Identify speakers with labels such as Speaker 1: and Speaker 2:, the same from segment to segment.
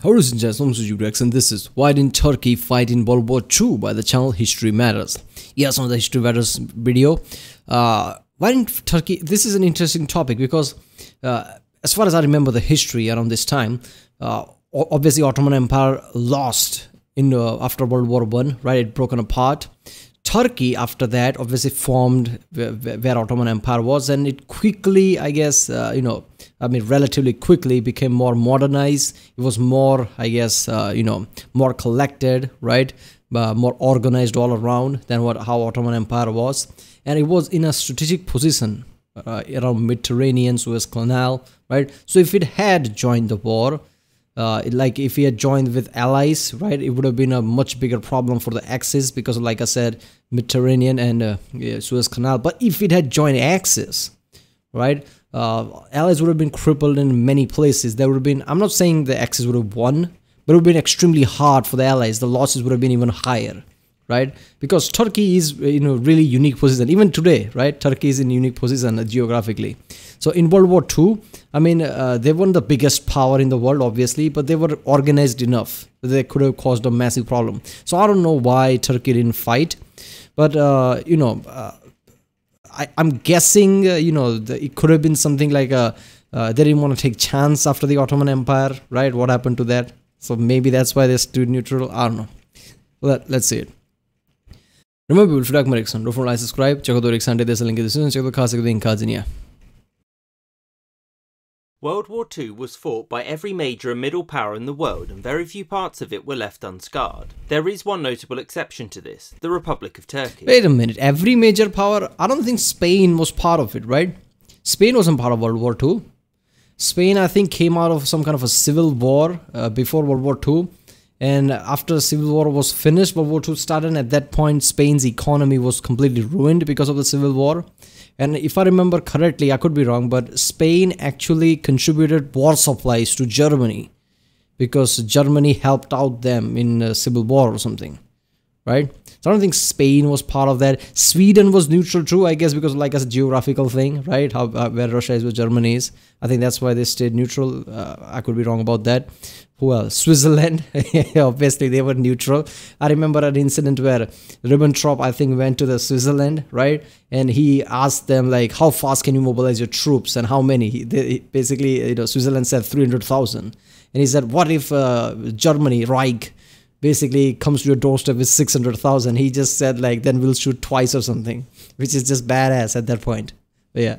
Speaker 1: Hello ladies and gentlemen, this is WW2 and this is Why Didn't Turkey Fight in World War II by the channel History Matters. Yes, on the History Matters video. Why didn't Turkey... This is an interesting topic because as far as I remember the history around this time, obviously Ottoman Empire lost in after World War I, right? It broken apart. Turkey after that obviously formed where Ottoman Empire was, and it quickly, I guess, relatively quickly became more modernized. It was more, I guess, more collected, right? More organized all around than how Ottoman Empire was. And it was in a strategic position around Mediterranean, Suez Canal, right? So if it had joined the war, like if he had joined with allies, right, it would have been a much bigger problem for the Axis because, like I said, Mediterranean and Suez Canal. But if it had joined Axis, right, allies would have been crippled in many places. There would have been, I'm not saying the Axis would have won, but it would have been extremely hard for the allies. The losses would have been even higher, right? Because Turkey is, really unique position. Even today, right, Turkey is in unique position geographically. So in World War II, I mean, they weren't the biggest power in the world, obviously, but they were organized enough that they could have caused a massive problem. So I don't know why Turkey didn't fight, but, I'm guessing, it could have been something like they didn't want to take chance after the Ottoman Empire, right? What happened to that? So maybe that's why they stood neutral. I don't know. Let's see it. Remember, people, feedback my don't forget to subscribe. Check out the Sunday. There's a link in the description. Check out the cast of the Inkazinia.
Speaker 2: World War II was fought by every major and middle power in the world, and very few parts of it were left unscarred. There is one notable exception to this, the Republic of Turkey.
Speaker 1: Wait a minute, every major power? I don't think Spain was part of it, right? Spain wasn't part of World War II. Spain, I think, came out of some kind of a civil war before World War II. And after the Civil War was finished, World War II started, and at that point, Spain's economy was completely ruined because of the Civil War. And if I remember correctly, I could be wrong, but Spain actually contributed war supplies to Germany because Germany helped out them in a civil war or something, right? So I don't think Spain was part of that. Sweden was neutral too, I guess, because like a geographical thing, right? Where Russia is, where Germany is. I think that's why they stayed neutral. I could be wrong about that. Who else? Switzerland. Obviously, they were neutral. I remember an incident where Ribbentrop, I think, went to the Switzerland, right? And he asked them, like, how fast can you mobilize your troops and how many? Basically, Switzerland said 300,000. And he said, what if Germany, Reich, basically comes to your doorstep with 600,000? He just said, like, then we'll shoot twice or something, which is just badass at that point. But yeah.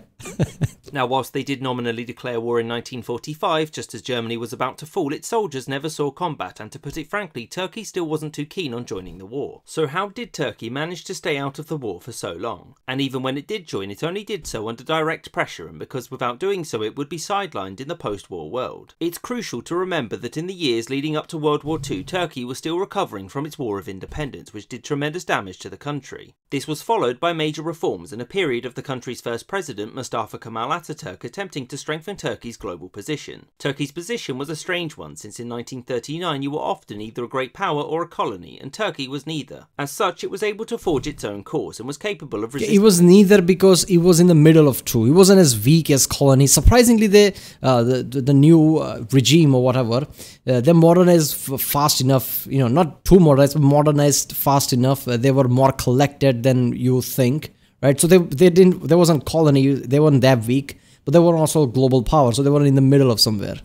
Speaker 2: Now, whilst they did nominally declare war in 1945, just as Germany was about to fall, its soldiers never saw combat, and to put it frankly, Turkey still wasn't too keen on joining the war. So how did Turkey manage to stay out of the war for so long? And even when it did join, it only did so under direct pressure, and because without doing so it would be sidelined in the post-war world. It's crucial to remember that in the years leading up to World War II, Turkey was still recovering from its War of Independence, which did tremendous damage to the country. This was followed by major reforms and a period of the country's first president, Mustafa Kemal Ataturk, attempting to strengthen Turkey's global position. Turkey's position was a strange one, since in 1939 you were often either a great power or a colony, and Turkey was neither. As such, it was able to forge its own course and was capable of resisting.
Speaker 1: It was neither because it was in the middle of two. It wasn't as weak as colonies. Surprisingly, the new regime or whatever, they modernized fast enough. Not too modernized, but modernized fast enough. They were more collected than you think. Right, so there wasn't colony, they weren't that weak, but they were also a global power, so they were in the middle of somewhere.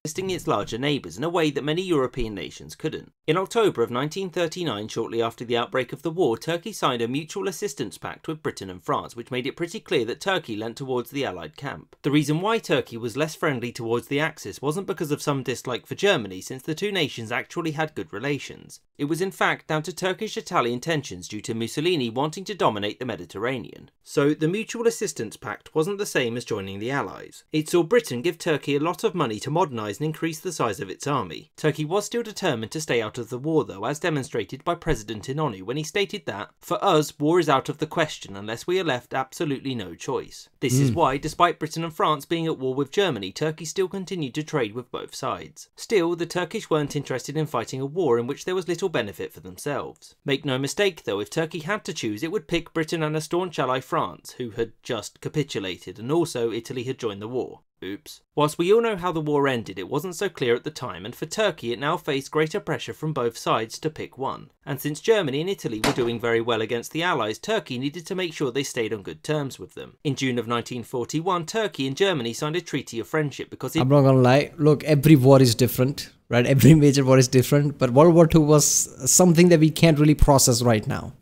Speaker 2: Its larger neighbours in a way that many European nations couldn't. In October of 1939, shortly after the outbreak of the war, Turkey signed a mutual assistance pact with Britain and France, which made it pretty clear that Turkey leant towards the Allied camp. The reason why Turkey was less friendly towards the Axis wasn't because of some dislike for Germany, since the two nations actually had good relations. It was in fact down to Turkish-Italian tensions due to Mussolini wanting to dominate the Mediterranean. So the mutual assistance pact wasn't the same as joining the Allies. It saw Britain give Turkey a lot of money to modernise and increase the size of its army. Turkey was still determined to stay out of the war though, as demonstrated by President Inonu when he stated that, "For us, war is out of the question unless we are left absolutely no choice." This is why, despite Britain and France being at war with Germany, Turkey still continued to trade with both sides. Still, the Turkish weren't interested in fighting a war in which there was little benefit for themselves. Make no mistake though, if Turkey had to choose, it would pick Britain and a staunch ally France, who had just capitulated, and also Italy had joined the war. Oops. Whilst we all know how the war ended, it wasn't so clear at the time, and for Turkey it now faced greater pressure from both sides to pick one. And since Germany and Italy were doing very well against the Allies, Turkey needed to make sure they stayed on good terms with them. In June of 1941, Turkey and Germany signed a treaty of friendship because I'm
Speaker 1: not gonna lie, look, every war is different, right? Every major war is different, but World War II was something that we can't really process right now.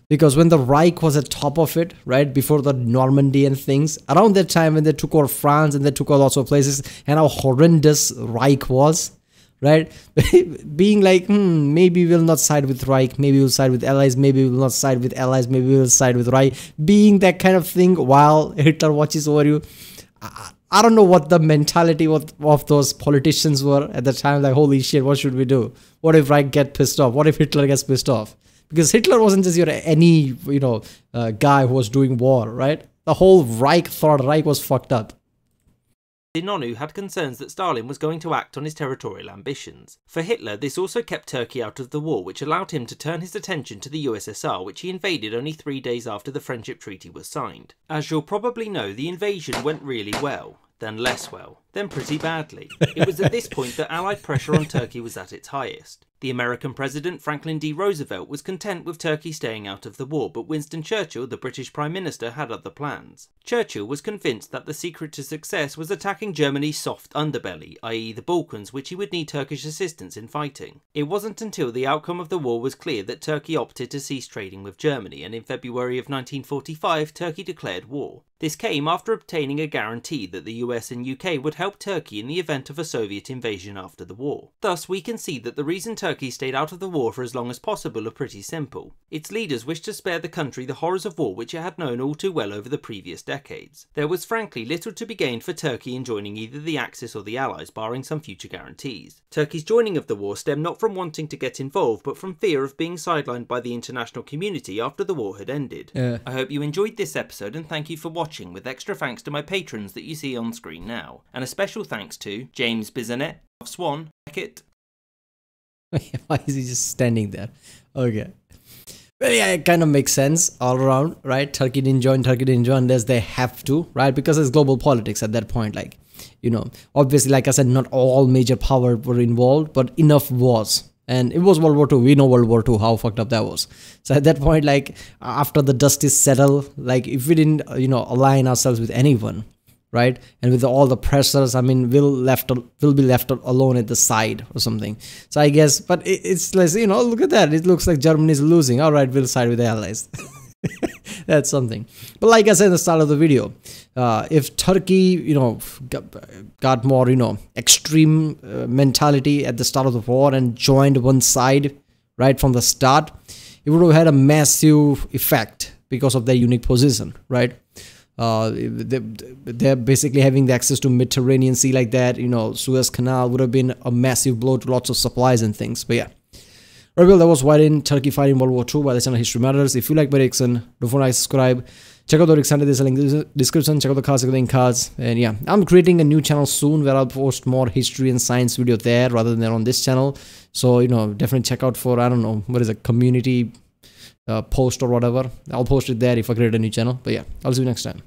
Speaker 1: Because when the Reich was at top of it, right, before the Normandy and things, around that time when they took over France and they took over lots of places, and how horrendous Reich was, right, being like, maybe we'll not side with Reich, maybe we'll side with Allies, maybe we'll not side with Allies, maybe we'll side with Reich, being that kind of thing while Hitler watches over you. I don't know what the mentality of those politicians were at the time, like, holy shit, what should we do? What if Reich gets pissed off? What if Hitler gets pissed off? Because Hitler wasn't just any guy who was doing war, right? The whole Third Reich was fucked up.
Speaker 2: Nonu had concerns that Stalin was going to act on his territorial ambitions. For Hitler, this also kept Turkey out of the war, which allowed him to turn his attention to the USSR, which he invaded only 3 days after the Friendship Treaty was signed. As you'll probably know, the invasion went really well, then less well, then pretty badly. It was at this point that Allied pressure on Turkey was at its highest. The American President Franklin D. Roosevelt was content with Turkey staying out of the war, but Winston Churchill, the British Prime Minister, had other plans. Churchill was convinced that the secret to success was attacking Germany's soft underbelly, i.e. the Balkans, which he would need Turkish assistance in fighting. It wasn't until the outcome of the war was clear that Turkey opted to cease trading with Germany, and in February of 1945 Turkey declared war. This came after obtaining a guarantee that the US and UK would help Turkey in the event of a Soviet invasion after the war. Thus, we can see that the reason Turkey stayed out of the war for as long as possible are pretty simple. Its leaders wished to spare the country the horrors of war which it had known all too well over the previous decades. There was frankly little to be gained for Turkey in joining either the Axis or the Allies, barring some future guarantees. Turkey's joining of the war stemmed not from wanting to get involved, but from fear of being sidelined by the international community after the war had ended. I hope you enjoyed this episode, and thank you for watching, with extra thanks to my patrons that you see on screen now. And a special thanks to James Bizanet, Swan, Beckett.
Speaker 1: Why is he just standing there? Okay. Well, yeah, it kind of makes sense all around, right? Turkey didn't join unless they have to, right? Because it's global politics at that point. Like, obviously, like I said, not all major powers were involved, but enough was. And it was World War II. We know World War II, how fucked up that was. So at that point, like, after the dust is settled, like, if we didn't, align ourselves with anyone, right, and with all the pressures, I mean, we'll be left alone at the side or something. So I guess, but it's like, look at that. It looks like Germany is losing. All right, we'll side with the Allies. That's something. But like I said at the start of the video, if Turkey, got more, extreme mentality at the start of the war and joined one side right from the start, it would have had a massive effect because of their unique position, right? They're basically having the access to Mediterranean Sea like that. Suez Canal would have been a massive blow to lots of supplies and things. But yeah. Right, well, that was Why Didn't Turkey Fight in World War II by the channel History Matters. If you like my reaction, don't forget to subscribe. Check out the reaction, there's a link in the description. Check out the cards, check out the link cards. And yeah, I'm creating a new channel soon where I'll post more history and science video there rather than on this channel. So, definitely check out for, I don't know, what is a community post or whatever. I'll post it there if I create a new channel. But yeah, I'll see you next time.